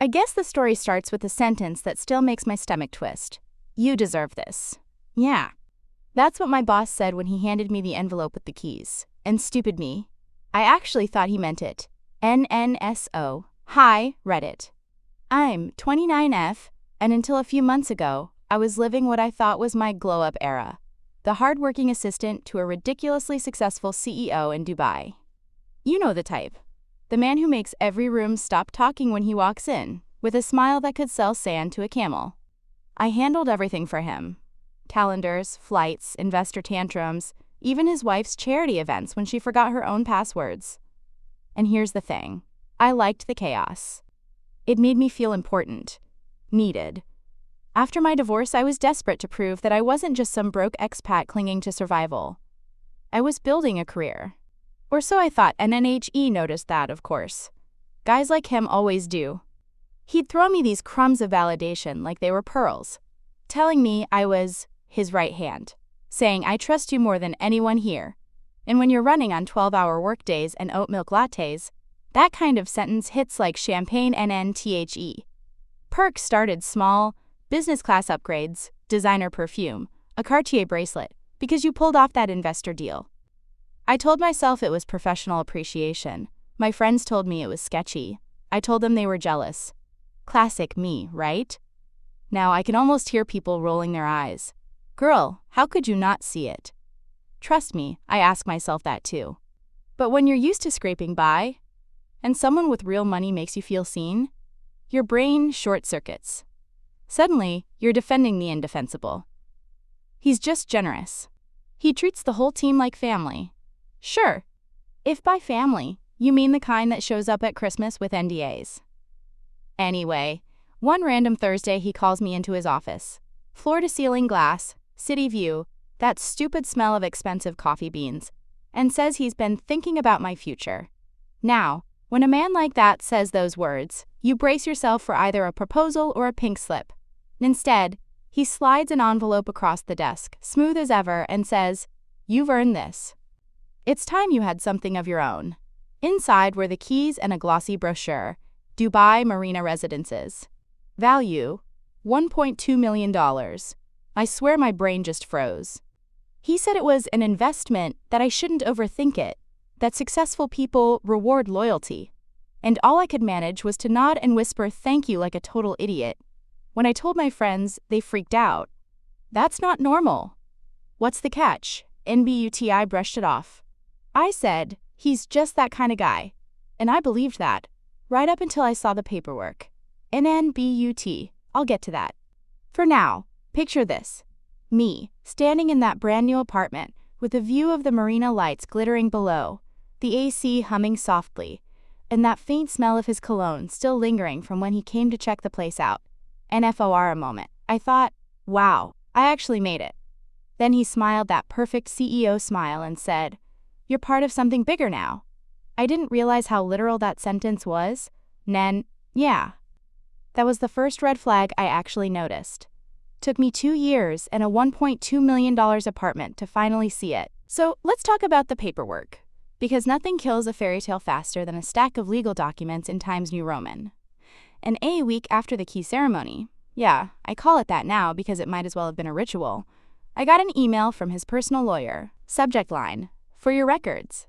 I guess the story starts with a sentence that still makes my stomach twist. You deserve this. Yeah. That's what my boss said when he handed me the envelope with the keys. And stupid me, I actually thought he meant it. NNSO. Hi, Reddit. I'm 29F, and until a few months ago, I was living what I thought was my glow-up era. The hardworking assistant to a ridiculously successful CEO in Dubai. You know the type. The man who makes every room stop talking when he walks in, with a smile that could sell sand to a camel. I handled everything for him. Calendars, flights, investor tantrums, even his wife's charity events when she forgot her own passwords. And here's the thing. I liked the chaos. It made me feel important. Needed. After my divorce, I was desperate to prove that I wasn't just some broke expat clinging to survival. I was building a career. Or so I thought, and NHE noticed that, of course. Guys like him always do. He'd throw me these crumbs of validation like they were pearls, telling me I was his right hand, saying I trust you more than anyone here. And when you're running on 12-hour workdays and oat milk lattes, that kind of sentence hits like champagne NNTHE. Perks started small, business class upgrades, designer perfume, a Cartier bracelet, because you pulled off that investor deal. I told myself it was professional appreciation. My friends told me it was sketchy. I told them they were jealous. Classic me, right? Now I can almost hear people rolling their eyes. Girl, how could you not see it? Trust me, I ask myself that too. But when you're used to scraping by, and someone with real money makes you feel seen, your brain short-circuits. Suddenly, you're defending the indefensible. He's just generous. He treats the whole team like family. Sure, if by family, you mean the kind that shows up at Christmas with NDAs. Anyway, one random Thursday he calls me into his office. Floor-to-ceiling glass, city view, that stupid smell of expensive coffee beans, and says he's been thinking about my future. Now, when a man like that says those words, you brace yourself for either a proposal or a pink slip. Instead, he slides an envelope across the desk, smooth as ever, and says, "You've earned this. It's time you had something of your own." Inside were the keys and a glossy brochure, Dubai Marina Residences. Value, $1.2 million. I swear my brain just froze. He said it was an investment, that I shouldn't overthink it, that successful people reward loyalty. And all I could manage was to nod and whisper thank you like a total idiot. When I told my friends, they freaked out. That's not normal. What's the catch? NBUTI brushed it off. I said, he's just that kind of guy. And I believed that, right up until I saw the paperwork. NNBUT, I'll get to that. For now, picture this. Me, standing in that brand new apartment, with a view of the marina lights glittering below, the AC humming softly, and that faint smell of his cologne still lingering from when he came to check the place out. NFOR a moment. I thought, wow, I actually made it. Then he smiled that perfect CEO smile and said, "You're part of something bigger now." I didn't realize how literal that sentence was. Yeah. That was the first red flag I actually noticed. Took me 2 years and a $1.2 million apartment to finally see it. So let's talk about the paperwork. Because nothing kills a fairy tale faster than a stack of legal documents in Times New Roman. And a week after the key ceremony, yeah, I call it that now because it might as well have been a ritual, I got an email from his personal lawyer. Subject line, "For your records."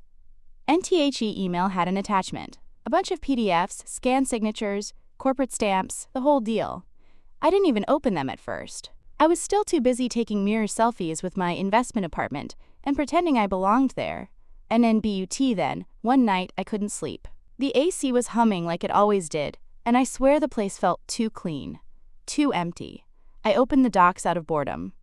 NTHE email had an attachment, a bunch of PDFs, scanned signatures, corporate stamps, the whole deal. I didn't even open them at first. I was still too busy taking mirror selfies with my investment apartment and pretending I belonged there. NNBUT then, one night I couldn't sleep. The AC was humming like it always did, and I swear the place felt too clean, too empty. I opened the docs out of boredom.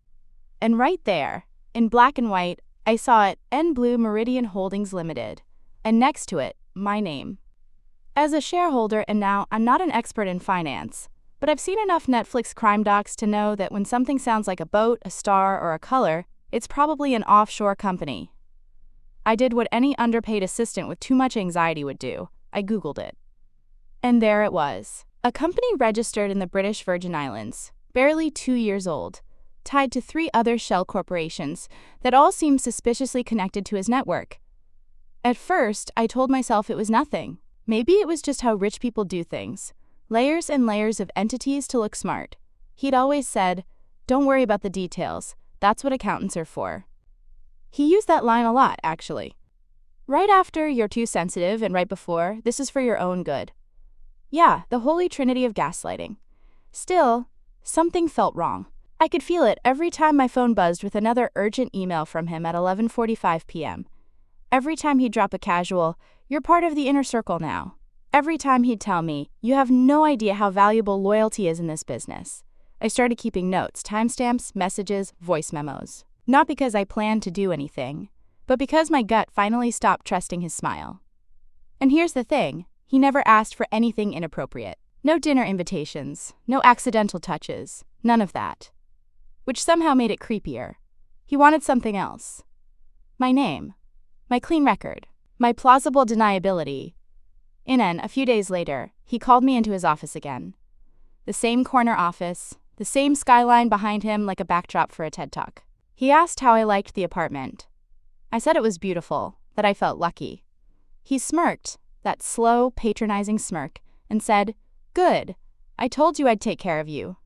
And right there, in black and white, I saw it, N Blue Meridian Holdings Limited, and next to it, my name. As a shareholder, and now I'm not an expert in finance, but I've seen enough Netflix crime docs to know that when something sounds like a boat, a star, or a color, it's probably an offshore company. I did what any underpaid assistant with too much anxiety would do. I Googled it. And there it was. A company registered in the British Virgin Islands, barely 2 years old, tied to 3 other shell corporations that all seemed suspiciously connected to his network. At first, I told myself it was nothing. Maybe it was just how rich people do things. Layers and layers of entities to look smart. He'd always said, "Don't worry about the details. That's what accountants are for." He used that line a lot, actually. Right after "you're too sensitive" and right before "this is for your own good." Yeah, the holy trinity of gaslighting. Still, something felt wrong. I could feel it every time my phone buzzed with another urgent email from him at 11:45 p.m. Every time he'd drop a casual, "You're part of the inner circle now." Every time he'd tell me, "You have no idea how valuable loyalty is in this business." I started keeping notes, timestamps, messages, voice memos. Not because I planned to do anything, but because my gut finally stopped trusting his smile. And here's the thing, he never asked for anything inappropriate. No dinner invitations, no accidental touches, none of that. Which somehow made it creepier. He wanted something else. My name. My clean record. My plausible deniability. A few days later, he called me into his office again. The same corner office, the same skyline behind him like a backdrop for a TED Talk. He asked how I liked the apartment. I said it was beautiful, that I felt lucky. He smirked, that slow, patronizing smirk, and said, "Good. I told you I'd take care of you.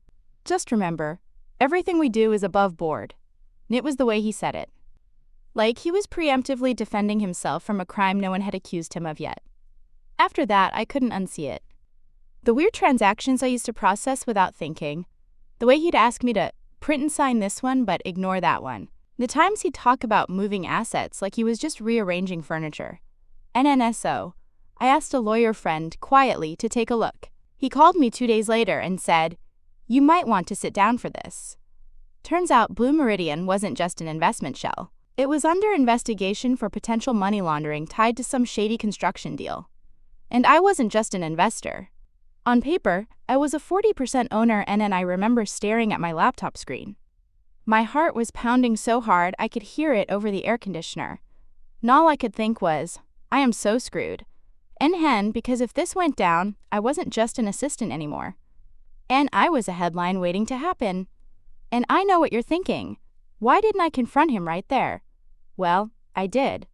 Just remember, everything we do is above board." And it was the way he said it. Like he was preemptively defending himself from a crime no one had accused him of yet. After that, I couldn't unsee it. The weird transactions I used to process without thinking. The way he'd ask me to print and sign this one but ignore that one. The times he'd talk about moving assets like he was just rearranging furniture. NNSO. I asked a lawyer friend quietly to take a look. He called me 2 days later and said, "You might want to sit down for this." Turns out Blue Meridian wasn't just an investment shell. It was under investigation for potential money laundering tied to some shady construction deal. And I wasn't just an investor. On paper, I was a 40% owner, and I remember staring at my laptop screen. My heart was pounding so hard I could hear it over the air conditioner. And all I could think was, I am so screwed. Because if this went down, I wasn't just an assistant anymore. And I was a headline waiting to happen. And I know what you're thinking. Why didn't I confront him right there? Well, I did.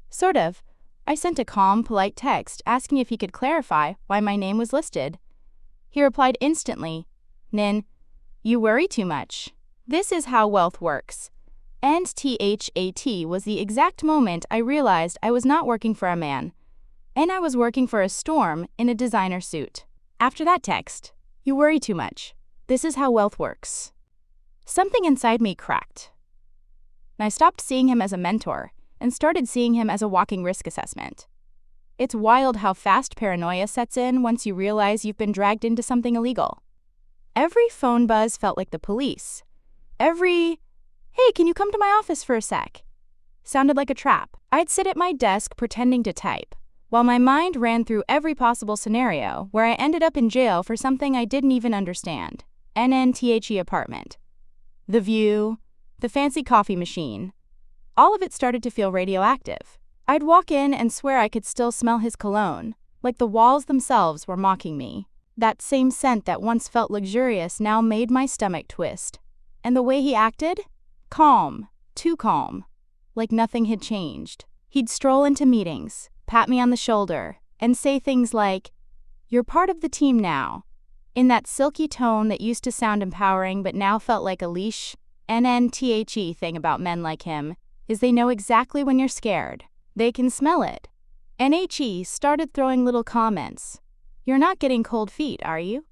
Sort of. I sent a calm, polite text asking if he could clarify why my name was listed. He replied instantly, "Nin, you worry too much. This is how wealth works." And THAT was the exact moment I realized I was not working for a man, and I was working for a storm in a designer suit. After that text, "You worry too much. This is how wealth works." Something inside me cracked. And I stopped seeing him as a mentor and started seeing him as a walking risk assessment. It's wild how fast paranoia sets in once you realize you've been dragged into something illegal. Every phone buzz felt like the police. Every, "Hey, can you come to my office for a sec?" sounded like a trap. I'd sit at my desk pretending to type, while my mind ran through every possible scenario where I ended up in jail for something I didn't even understand. NNTHE apartment. The view, the fancy coffee machine. All of it started to feel radioactive. I'd walk in and swear I could still smell his cologne, like the walls themselves were mocking me. That same scent that once felt luxurious now made my stomach twist. And the way he acted? Calm, too calm, like nothing had changed. He'd stroll into meetings, pat me on the shoulder, and say things like, "You're part of the team now," in that silky tone that used to sound empowering but now felt like a leash. NNTHE thing about men like him is they know exactly when you're scared. They can smell it. NHE started throwing little comments. "You're not getting cold feet, are you?"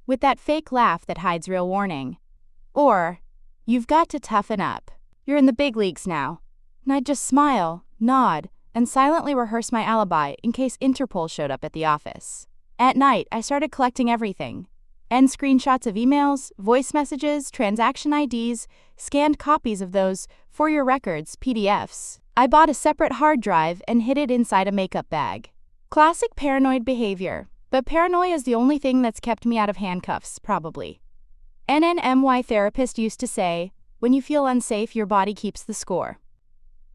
with that fake laugh that hides real warning. Or, "You've got to toughen up. You're in the big leagues now." And I'd just smile, nod, and silently rehearse my alibi in case Interpol showed up at the office. At night, I started collecting everything. End screenshots of emails, voice messages, transaction IDs, scanned copies of those for your records PDFs. I bought a separate hard drive and hid it inside a makeup bag. Classic paranoid behavior, but paranoia is the only thing that's kept me out of handcuffs, probably. NNMY therapist used to say, "When you feel unsafe, your body keeps the score."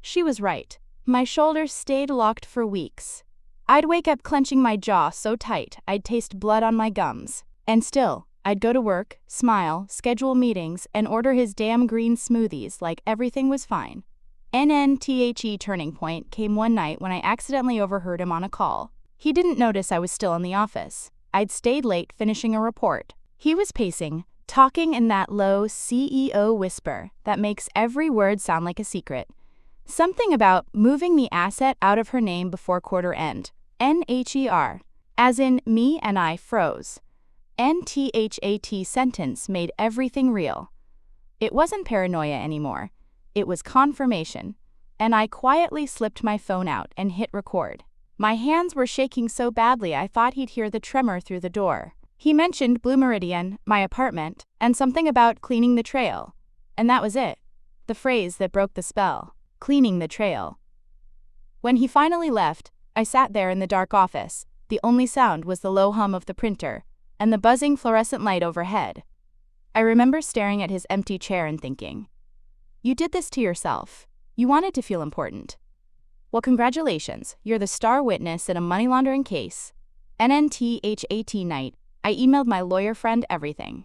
She was right. My shoulders stayed locked for weeks. I'd wake up clenching my jaw so tight I'd taste blood on my gums. And still, I'd go to work, smile, schedule meetings, and order his damn green smoothies like everything was fine. NNTHE turning point came one night when I accidentally overheard him on a call. He didn't notice I was still in the office. I'd stayed late finishing a report. He was pacing, talking in that low CEO whisper that makes every word sound like a secret. Something about moving the asset out of her name before quarter end. NHER. As in, me and I froze. NTHAT sentence made everything real. It wasn't paranoia anymore. It was confirmation. And I quietly slipped my phone out and hit record. My hands were shaking so badly I thought he'd hear the tremor through the door. He mentioned Blue Meridian, my apartment, and something about cleaning the trail. And that was it. The phrase that broke the spell. Cleaning the trail. When he finally left, I sat there in the dark office. The only sound was the low hum of the printer and the buzzing fluorescent light overhead. I remember staring at his empty chair and thinking, "You did this to yourself. You wanted to feel important. Well, congratulations, you're the star witness in a money laundering case." NNTHAT night, I emailed my lawyer friend everything.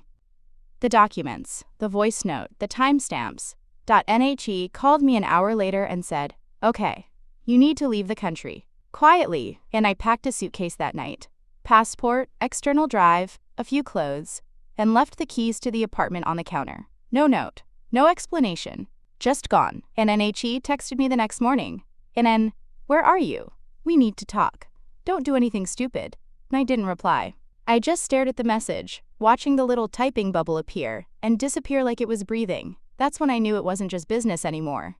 The documents, the voice note, the timestamps. NHE called me an hour later and said, "Okay, you need to leave the country." Quietly, and I packed a suitcase that night. Passport, external drive, a few clothes, and left the keys to the apartment on the counter. No note, no explanation, just gone. And NHE texted me the next morning. And "Where are you? We need to talk. Don't do anything stupid." And I didn't reply. I just stared at the message, watching the little typing bubble appear and disappear like it was breathing. That's when I knew it wasn't just business anymore.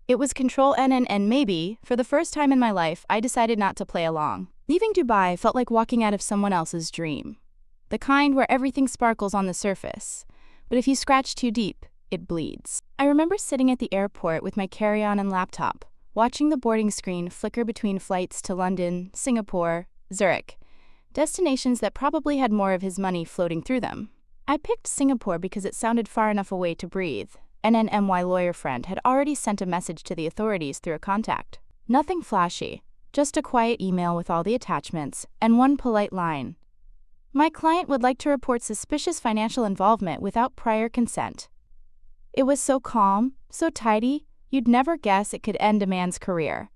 It was Control N, and maybe, for the first time in my life, I decided not to play along. Leaving Dubai felt like walking out of someone else's dream. The kind where everything sparkles on the surface, but if you scratch too deep, it bleeds. I remember sitting at the airport with my carry-on and laptop, watching the boarding screen flicker between flights to London, Singapore, Zurich, destinations that probably had more of his money floating through them. I picked Singapore because it sounded far enough away to breathe, and an MY lawyer friend had already sent a message to the authorities through a contact. Nothing flashy, just a quiet email with all the attachments, and one polite line. My client would like to report suspicious financial involvement without prior consent. It was so calm, so tidy, you'd never guess it could end a man's career.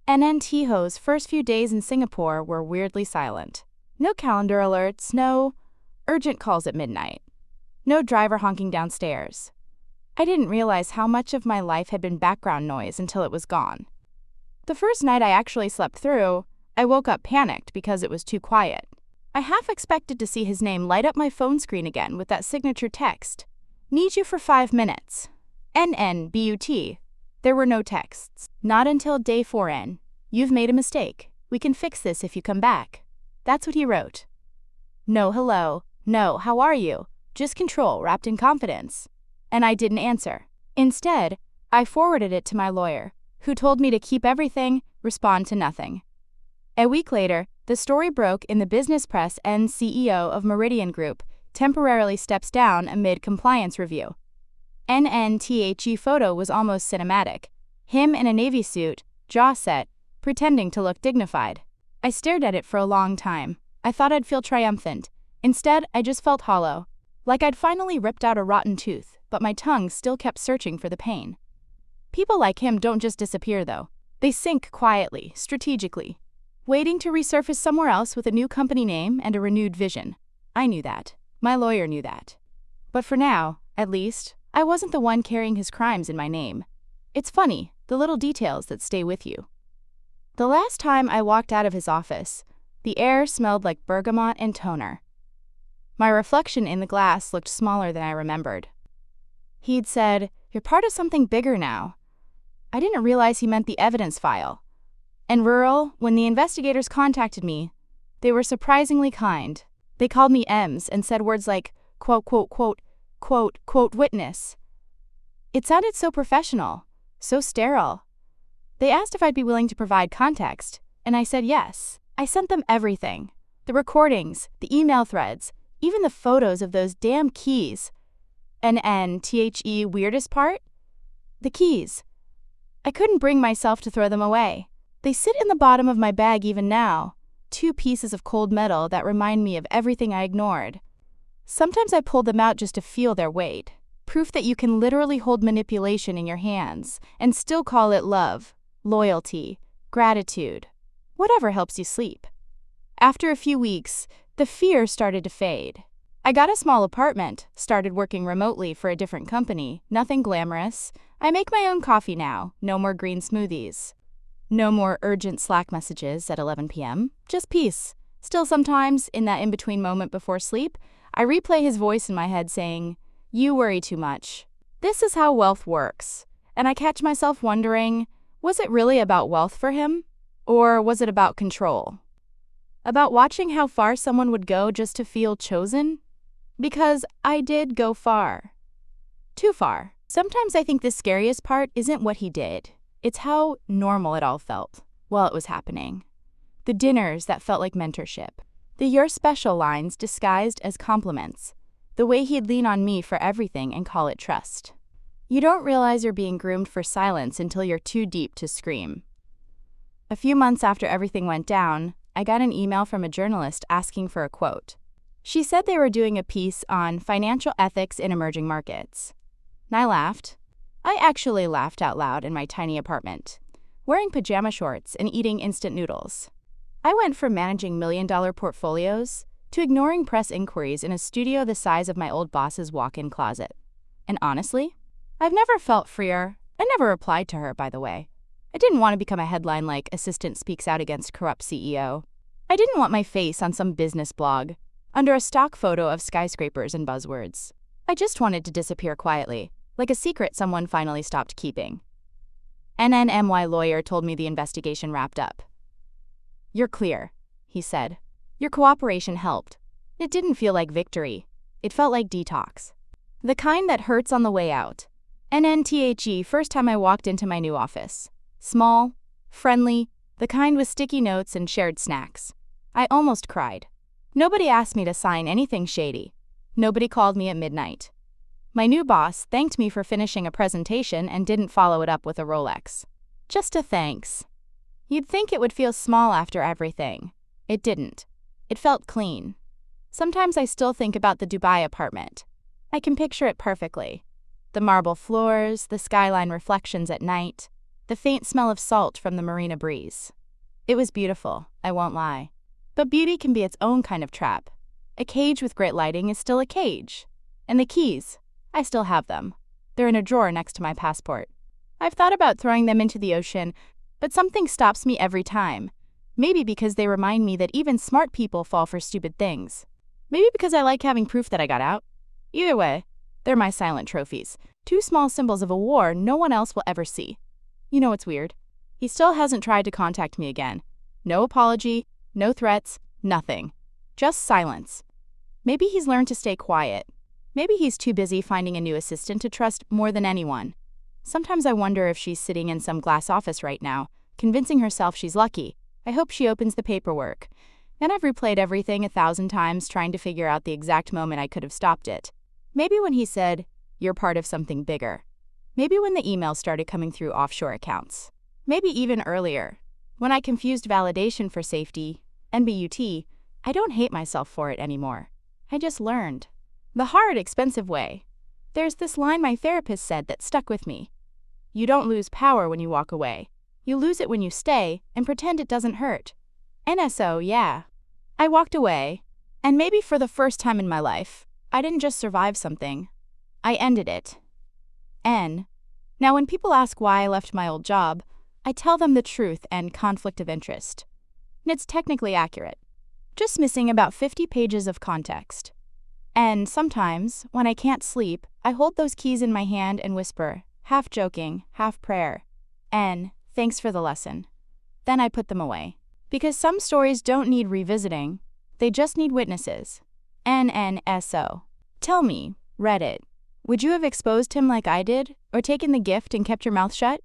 NNTHO's first few days in Singapore were weirdly silent. No calendar alerts, no urgent calls at midnight, no driver honking downstairs. I didn't realize how much of my life had been background noise until it was gone. The first night I actually slept through, I woke up panicked because it was too quiet. I half expected to see his name light up my phone screen again with that signature text. "Need you for 5 minutes. NNBUT. There were no texts. Not until day 4N. "You've made a mistake. We can fix this if you come back." That's what he wrote. No hello, no how are you, just control wrapped in confidence. And I didn't answer. Instead, I forwarded it to my lawyer, who told me to keep everything, respond to nothing. A week later, the story broke in the business press and CEO of Meridian Group temporarily steps down amid compliance review. NNTHE photo was almost cinematic. Him in a navy suit, jaw set, pretending to look dignified. I stared at it for a long time. I thought I'd feel triumphant. Instead, I just felt hollow. Like I'd finally ripped out a rotten tooth, but my tongue still kept searching for the pain. People like him don't just disappear, though. They sink quietly, strategically, waiting to resurface somewhere else with a new company name and a renewed vision. I knew that. My lawyer knew that. But for now, at least, I wasn't the one carrying his crimes in my name. It's funny, the little details that stay with you. The last time I walked out of his office, the air smelled like bergamot and toner. My reflection in the glass looked smaller than I remembered. He'd said, "You're part of something bigger now." I didn't realize he meant the evidence file. And rural, when the investigators contacted me, they were surprisingly kind. They called me Ems and said words like, quote, quote, quote, quote, quote, witness. It sounded so professional, so sterile. They asked if I'd be willing to provide context, and I said yes. I sent them everything. The recordings, the email threads, even the photos of those damn keys. NNTHE weirdest part? The keys. I couldn't bring myself to throw them away. They sit in the bottom of my bag even now, 2 pieces of cold metal that remind me of everything I ignored. Sometimes I pull them out just to feel their weight, proof that you can literally hold manipulation in your hands and still call it love, loyalty, gratitude, whatever helps you sleep. After a few weeks, The fear started to fade. I got a small apartment, started working remotely for a different company, nothing glamorous. I make my own coffee now, no more green smoothies. No more urgent Slack messages at 11 p.m., just peace. Still sometimes, in that in-between moment before sleep, I replay his voice in my head saying, "You worry too much." This is how wealth works. And I catch myself wondering, was it really about wealth for him? Or was it about control? About watching how far someone would go just to feel chosen? Because I did go far. Too far. Sometimes I think the scariest part isn't what he did. It's how normal it all felt while it was happening. The dinners that felt like mentorship. The "you're special" lines disguised as compliments. The way he'd lean on me for everything and call it trust. You don't realize you're being groomed for silence until you're too deep to scream. A few months after everything went down, I got an email from a journalist asking for a quote. She said they were doing a piece on financial ethics in emerging markets. And I laughed. I actually laughed out loud in my tiny apartment, wearing pajama shorts and eating instant noodles. I went from managing million-dollar portfolios to ignoring press inquiries in a studio the size of my old boss's walk-in closet. And honestly, I've never felt freer. I never replied to her, by the way. I didn't want to become a headline like "Assistant Speaks Out Against Corrupt CEO." I didn't want my face on some business blog, under a stock photo of skyscrapers and buzzwords. I just wanted to disappear quietly, like a secret someone finally stopped keeping. NNMY lawyer told me the investigation wrapped up. "You're clear," he said. "Your cooperation helped." It didn't feel like victory. It felt like detox. The kind that hurts on the way out. NNTHE first time I walked into my new office. Small, friendly, the kind with sticky notes and shared snacks. I almost cried. Nobody asked me to sign anything shady. Nobody called me at midnight. My new boss thanked me for finishing a presentation and didn't follow it up with a Rolex. Just a thanks. You'd think it would feel small after everything. It didn't. It felt clean. Sometimes I still think about the Dubai apartment. I can picture it perfectly. The marble floors, the skyline reflections at night, the faint smell of salt from the marina breeze. It was beautiful, I won't lie. But beauty can be its own kind of trap. A cage with great lighting is still a cage. And the keys, I still have them. They're in a drawer next to my passport. I've thought about throwing them into the ocean, but something stops me every time. Maybe because they remind me that even smart people fall for stupid things. Maybe because I like having proof that I got out. Either way, they're my silent trophies. 2 small symbols of a war no one else will ever see. You know what's weird? He still hasn't tried to contact me again. No apology, no threats, nothing. Just silence. Maybe he's learned to stay quiet. Maybe he's too busy finding a new assistant to trust more than anyone. Sometimes I wonder if she's sitting in some glass office right now, convincing herself she's lucky. I hope she opens the paperwork. And I've replayed everything 1,000 times trying to figure out the exact moment I could have stopped it. Maybe when he said, "You're part of something bigger." Maybe when the emails started coming through offshore accounts. Maybe even earlier, when I confused validation for safety, NBUT. I don't hate myself for it anymore. I just learned. The hard, expensive way. There's this line my therapist said that stuck with me. You don't lose power when you walk away. You lose it when you stay and pretend it doesn't hurt. NSO, yeah. I walked away, and maybe for the first time in my life, I didn't just survive something. I ended it. Now when people ask why I left my old job, I tell them the truth and conflict of interest. And it's technically accurate. Just missing about 50 pages of context. And sometimes, when I can't sleep, I hold those keys in my hand and whisper, half joking, half prayer, "Thanks for the lesson." Then I put them away. Because some stories don't need revisiting, they just need witnesses. NNSO. Tell me, Reddit, would you have exposed him like I did, or taken the gift and kept your mouth shut?